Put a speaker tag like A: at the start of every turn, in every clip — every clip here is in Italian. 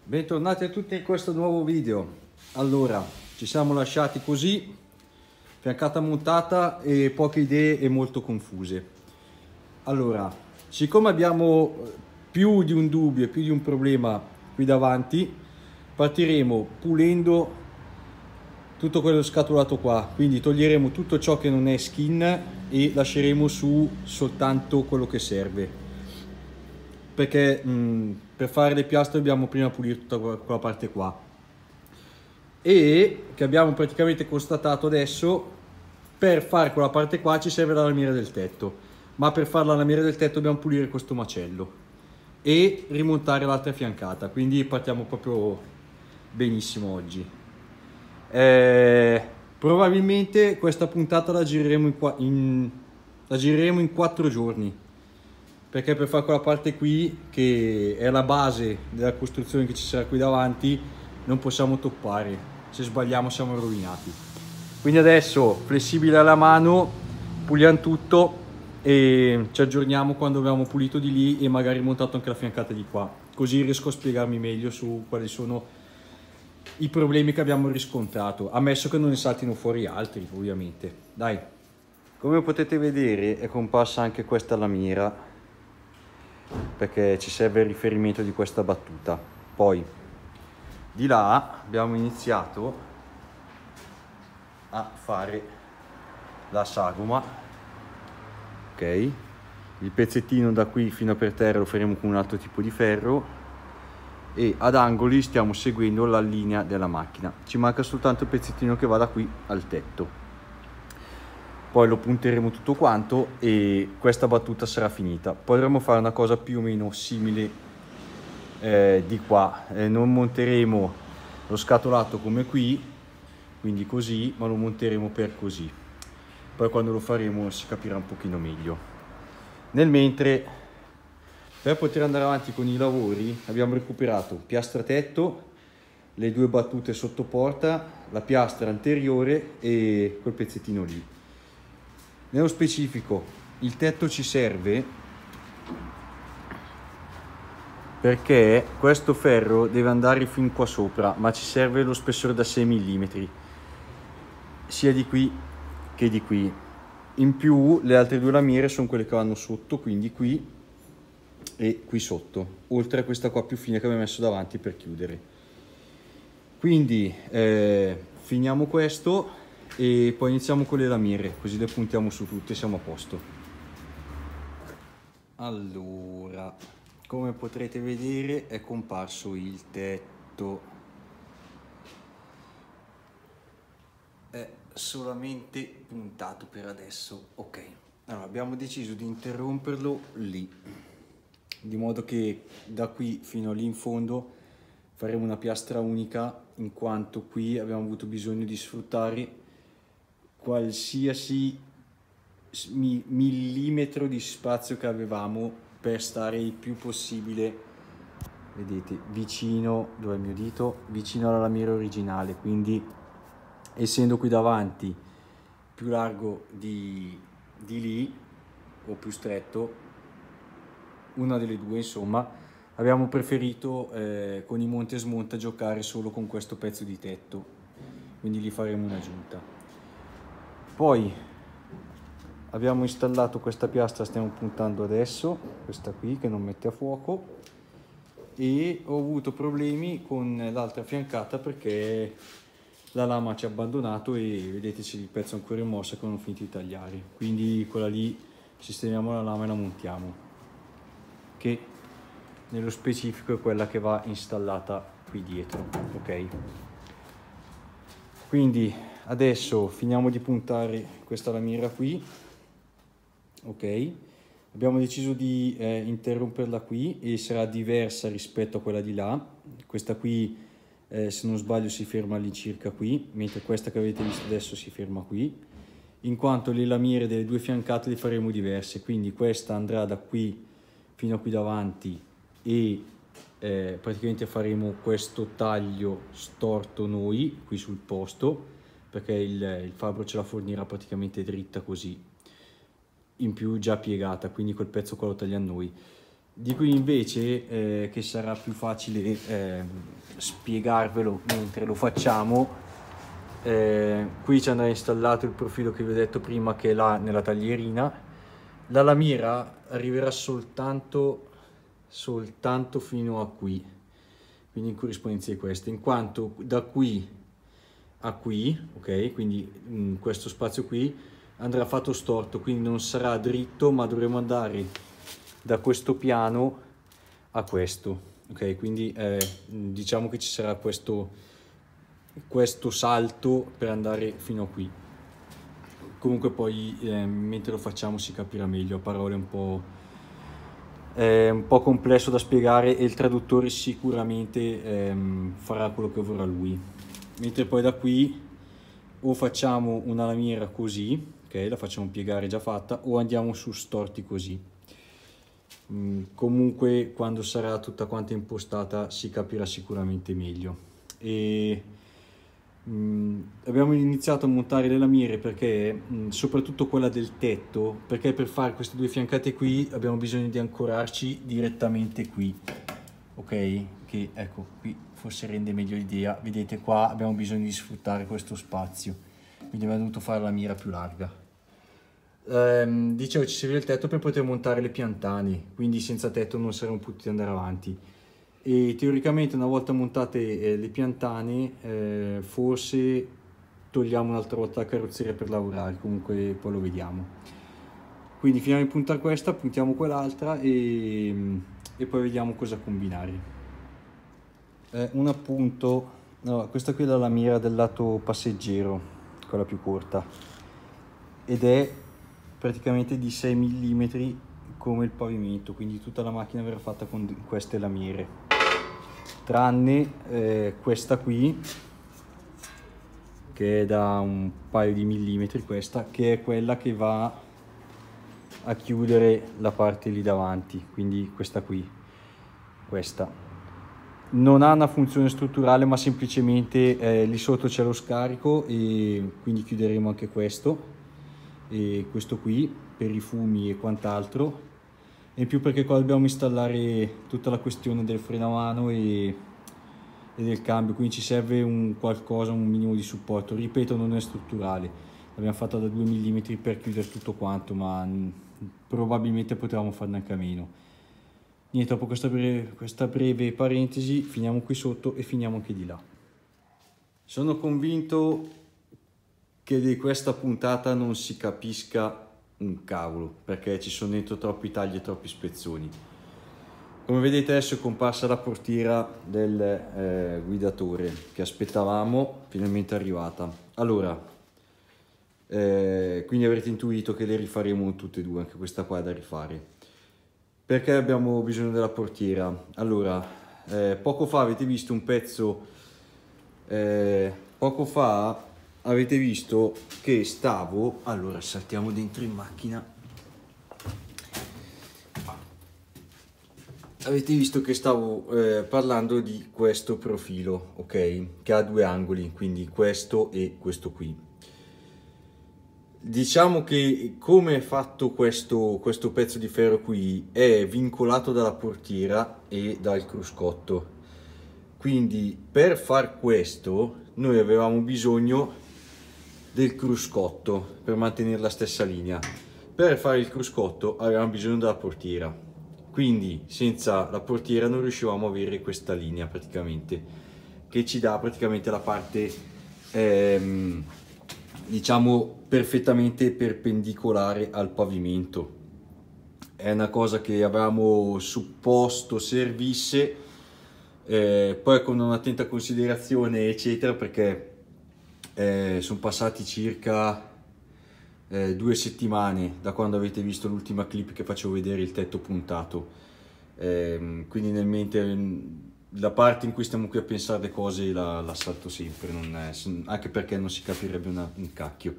A: Bentornati a tutti in questo nuovo video. Allora, ci siamo lasciati così, fiancata montata e poche idee e molto confuse. Allora, siccome abbiamo più di un dubbio e più di un problema qui davanti, partiremo pulendo tutto quello scatolato qua, quindi toglieremo tutto ciò che non è skin e lasceremo su soltanto quello che serve. Perché per fare le piastre dobbiamo prima pulire tutta quella parte qua, e che abbiamo praticamente constatato adesso, per fare quella parte qua ci serve la lamiera del tetto, ma per fare la lamiera del tetto dobbiamo pulire questo macello e rimontare l'altra fiancata, quindi partiamo proprio benissimo oggi. Probabilmente questa puntata la gireremo in 4 giorni, perché per fare quella parte qui, che è la base della costruzione che ci sarà qui davanti, non possiamo toppare. Se sbagliamo siamo rovinati. Quindi adesso, flessibile alla mano, puliamo tutto e ci aggiorniamo quando abbiamo pulito di lì e magari montato anche la fiancata di qua, così riesco a spiegarmi meglio su quali sono i problemi che abbiamo riscontrato, ammesso che non ne saltino fuori altri, ovviamente. Dai, come potete vedere è comparsa anche questa lamiera, perché ci serve il riferimento di questa battuta. Poi di là abbiamo iniziato a fare la sagoma, ok? Il pezzettino da qui fino a per terra lo faremo con un altro tipo di ferro e ad angoli stiamo seguendo la linea della macchina. Ci manca soltanto il pezzettino che va da qui al tetto. Poi lo punteremo tutto quanto e questa battuta sarà finita. Poi dovremo fare una cosa più o meno simile di qua. Non monteremo lo scatolato come qui, quindi così, ma lo monteremo per così. Poi quando lo faremo si capirà un pochino meglio. Nel mentre, per poter andare avanti con i lavori, abbiamo recuperato piastra tetto, le 2 battute sotto porta, la piastra anteriore e quel pezzettino lì. Nello specifico, il tetto ci serve perché questo ferro deve andare fin qua sopra, ma ci serve lo spessore da 6 mm, sia di qui che di qui. In più le altre 2 lamiere sono quelle che vanno sotto, quindi qui e qui sotto, oltre a questa qua più fine che abbiamo messo davanti per chiudere. Quindi finiamo questo e poi iniziamo con le lamiere, così le puntiamo su tutte e siamo a posto. Allora, come potrete vedere è comparso il tetto, è solamente puntato per adesso. Ok, allora abbiamo deciso di interromperlo lì, di modo che da qui fino lì in fondo faremo una piastra unica, in quanto qui abbiamo avuto bisogno di sfruttare qualsiasi millimetro di spazio che avevamo per stare il più possibile, vedete, vicino, dove è il mio dito, vicino alla lamiera originale. Quindi essendo qui davanti più largo di lì, o più stretto, una delle due insomma, abbiamo preferito con i monta e smonta giocare solo con questo pezzo di tetto, quindi gli faremo un'aggiunta. Poi abbiamo installato questa piastra, stiamo puntando adesso, questa qui che non mette a fuoco, e ho avuto problemi con l'altra fiancata perché la lama ci ha abbandonato e vedete c'è il pezzo ancora in mossa che non ho finito di tagliare, quindi quella lì sistemiamo la lama e la montiamo, che nello specifico è quella che va installata qui dietro, ok? Quindi adesso finiamo di puntare questa lamiera qui, ok? Abbiamo deciso di interromperla qui e sarà diversa rispetto a quella di là. Questa qui se non sbaglio si ferma all'incirca qui, mentre questa che avete visto adesso si ferma qui, in quanto le lamiere delle 2 fiancate le faremo diverse. Quindi questa andrà da qui fino a qui davanti e praticamente faremo questo taglio storto noi qui sul posto, perché il fabbro ce la fornirà praticamente dritta così, in più già piegata, quindi quel pezzo qua lo tagliamo noi. Di qui invece, che sarà più facile spiegarvelo mentre lo facciamo, qui ci andrà installato il profilo che vi ho detto prima, che è là nella taglierina. La lamiera arriverà soltanto fino a qui, quindi in corrispondenza di questa, in quanto da qui a qui, ok, quindi questo spazio qui andrà fatto storto, quindi non sarà dritto, ma dovremo andare da questo piano a questo, ok, quindi diciamo che ci sarà questo salto per andare fino a qui. Comunque poi mentre lo facciamo si capirà meglio, a parole è un po' complesso da spiegare e il traduttore sicuramente farà quello che vorrà lui. Mentre poi da qui o facciamo una lamiera così, ok, la facciamo piegare già fatta, o andiamo su storti così. Comunque quando sarà tutta quanta impostata si capirà sicuramente meglio. E abbiamo iniziato a montare le lamiere perché soprattutto quella del tetto, perché per fare queste due fiancate qui abbiamo bisogno di ancorarci direttamente qui, ok, che ecco qui forse rende meglio l'idea. Vedete, qua abbiamo bisogno di sfruttare questo spazio, quindi abbiamo dovuto fare la mira più larga. Dicevo, ci serviva il tetto per poter montare le piantane, quindi senza tetto non saremmo potuti andare avanti. E teoricamente una volta montate le piantane, forse togliamo un'altra volta la carrozzeria per lavorare, comunque poi lo vediamo. Quindi finiamo di puntare questa, puntiamo quell'altra e poi vediamo cosa combinare. Un appunto, no, questa qui è la lamiera del lato passeggero, quella più corta, ed è praticamente di 6 mm come il pavimento, quindi tutta la macchina verrà fatta con queste lamiere, tranne questa qui che è da un paio di millimetri, questa che è quella che va a chiudere la parte lì davanti, quindi questa qui, questa non ha una funzione strutturale, ma semplicemente lì sotto c'è lo scarico e quindi chiuderemo anche questo e questo qui per i fumi e quant'altro, e in più perché qua dobbiamo installare tutta la questione del freno a mano e del cambio, quindi ci serve un minimo di supporto. Ripeto, non è strutturale, l'abbiamo fatta da 2 mm per chiudere tutto quanto, ma probabilmente potevamo farne anche a meno. Niente, dopo questa breve parentesi finiamo qui sotto e finiamo anche di là. Sono convinto che di questa puntata non si capisca un cavolo, perché ci sono dentro troppi tagli e troppi spezzoni. Come vedete adesso è comparsa la portiera del guidatore che aspettavamo, finalmente arrivata. Allora, quindi avrete intuito che le rifaremo tutte e due, anche questa qua è da rifare. Perché abbiamo bisogno della portiera? Allora, poco fa avete visto un pezzo, poco fa avete visto che stavo, allora saltiamo dentro in macchina, avete visto che stavo parlando di questo profilo, ok, che ha due angoli, quindi questo e questo qui. Diciamo che come è fatto questo pezzo di ferro qui è vincolato dalla portiera e dal cruscotto, quindi per far questo noi avevamo bisogno del cruscotto per mantenere la stessa linea. Per fare il cruscotto avevamo bisogno della portiera, quindi senza la portiera non riuscivamo a avere questa linea praticamente, che ci dà praticamente la parte diciamo perfettamente perpendicolare al pavimento. È una cosa che avevamo supposto servisse, poi con un'attenta considerazione eccetera, perché sono passati circa 2 settimane da quando avete visto l'ultima clip che facevo vedere il tetto puntato, quindi nel mente la parte in cui stiamo qui a pensare le cose la salto sempre, anche perché non si capirebbe un cacchio.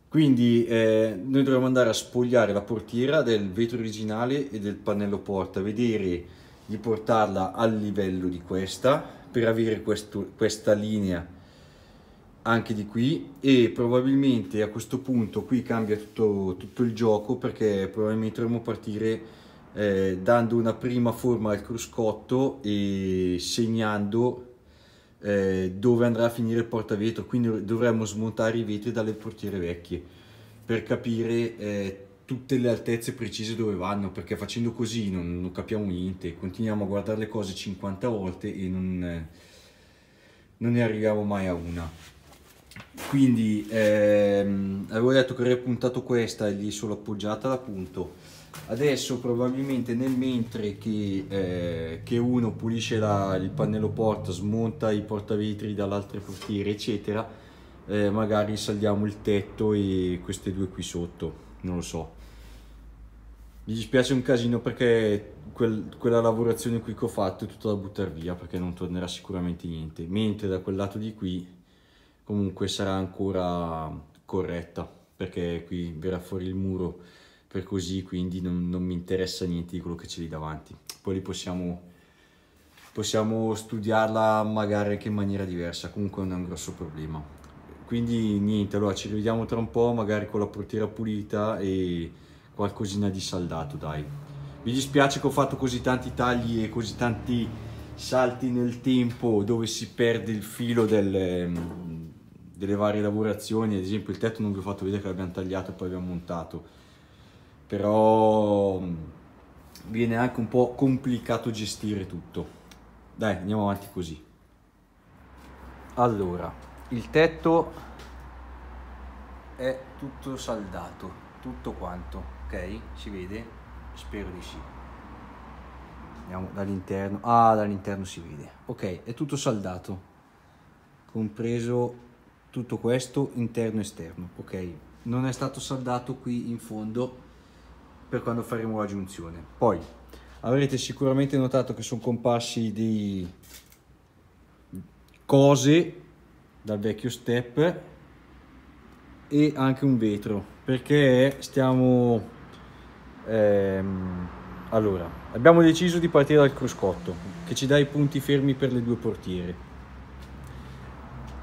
A: Quindi noi dovremo andare a spogliare la portiera del vetro originale e del pannello porta, vedere di portarla al livello di questa per avere questa linea anche di qui, e probabilmente a questo punto qui cambia tutto il gioco, perché probabilmente dovremo partire dando una prima forma al cruscotto e segnando dove andrà a finire il portavetro, quindi dovremmo smontare i vetri dalle portiere vecchie per capire tutte le altezze precise dove vanno, perché facendo così non capiamo niente, continuiamo a guardare le cose 50 volte e non ne arriviamo mai a una. Quindi avevo detto che avrei puntato questa e lì solo appoggiata, la punto. Adesso probabilmente nel mentre che uno pulisce il pannello porta, smonta i portavetri dall'altre portiere eccetera, magari saldiamo il tetto e queste due qui sotto, non lo so. Mi dispiace un casino perché quella lavorazione qui che ho fatto è tutta da buttare via, perché non tornerà sicuramente niente, mentre da quel lato di qui comunque sarà ancora corretta, perché qui verrà fuori il muro per così, quindi non mi interessa niente di quello che c'è lì davanti. Poi lì possiamo studiarla magari anche in maniera diversa, comunque non è un grosso problema. Quindi niente, allora ci rivediamo tra un po', magari con la portiera pulita e qualcosina di saldato, dai. Mi dispiace che ho fatto così tanti tagli e così tanti salti nel tempo dove si perde il filo delle varie lavorazioni. Ad esempio il tetto non vi ho fatto vedere che l'abbiamo tagliato e poi abbiamo montato, però viene anche un po' complicato gestire tutto. Dai, andiamo avanti così. Allora, il tetto è tutto saldato, tutto quanto, ok? Si vede? Spero di sì. Andiamo dall'interno. Ah, dall'interno si vede. Ok, è tutto saldato, compreso tutto questo, interno e esterno, ok? Non è stato saldato qui in fondo per quando faremo la giunzione. Poi avrete sicuramente notato che sono comparsi dei cose dal vecchio step e anche un vetro, perché stiamo allora abbiamo deciso di partire dal cruscotto che ci dà i punti fermi per le due portiere.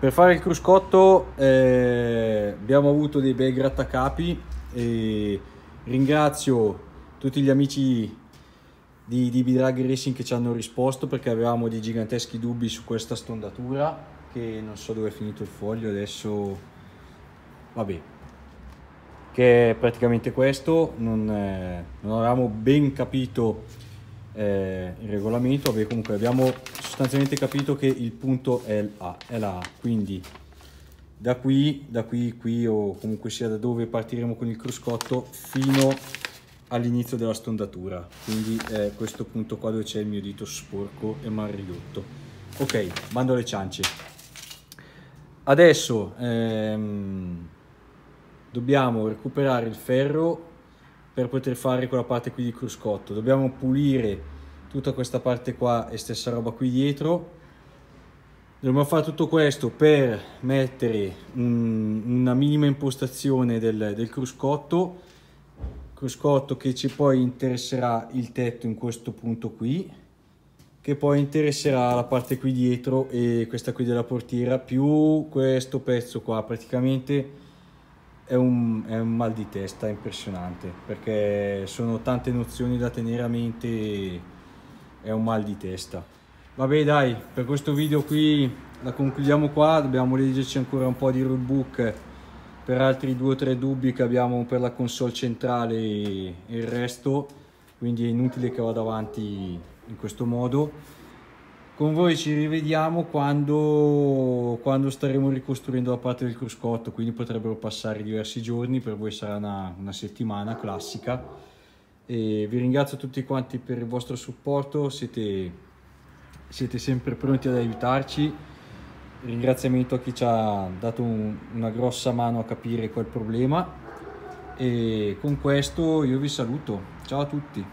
A: Per fare il cruscotto abbiamo avuto dei bei grattacapi e ringrazio tutti gli amici di B-Drag Racing che ci hanno risposto, perché avevamo dei giganteschi dubbi su questa stondatura che non so dove è finito il foglio adesso, vabbè, che è praticamente questo. Non avevamo ben capito il regolamento, vabbè, comunque abbiamo sostanzialmente capito che il punto è la A, quindi da qui o comunque sia da dove partiremo con il cruscotto fino all'inizio della stondatura, quindi è questo punto qua dove c'è il mio dito sporco e mal ridotto. Ok, bando alle ciance. Adesso dobbiamo recuperare il ferro per poter fare quella parte qui di cruscotto. Dobbiamo pulire tutta questa parte qua e stessa roba qui dietro. Dobbiamo fare tutto questo per mettere una minima impostazione del cruscotto che ci poi interesserà il tetto in questo punto qui, che poi interesserà la parte qui dietro e questa qui della portiera, più questo pezzo qua. Praticamente è un mal di testa impressionante, perché sono tante nozioni da tenere a mente e è un mal di testa. Vabbè dai, per questo video qui la concludiamo qua, dobbiamo leggerci ancora un po' di rulebook per altri 2 o 3 dubbi che abbiamo per la console centrale e il resto, quindi è inutile che vada avanti in questo modo. Con voi ci rivediamo quando staremo ricostruendo la parte del cruscotto, quindi potrebbero passare diversi giorni, per voi sarà una settimana classica. E vi ringrazio tutti quanti per il vostro supporto, siete sempre pronti ad aiutarci. Ringraziamento a chi ci ha dato una grossa mano a capire quel problema, e con questo io vi saluto, ciao a tutti.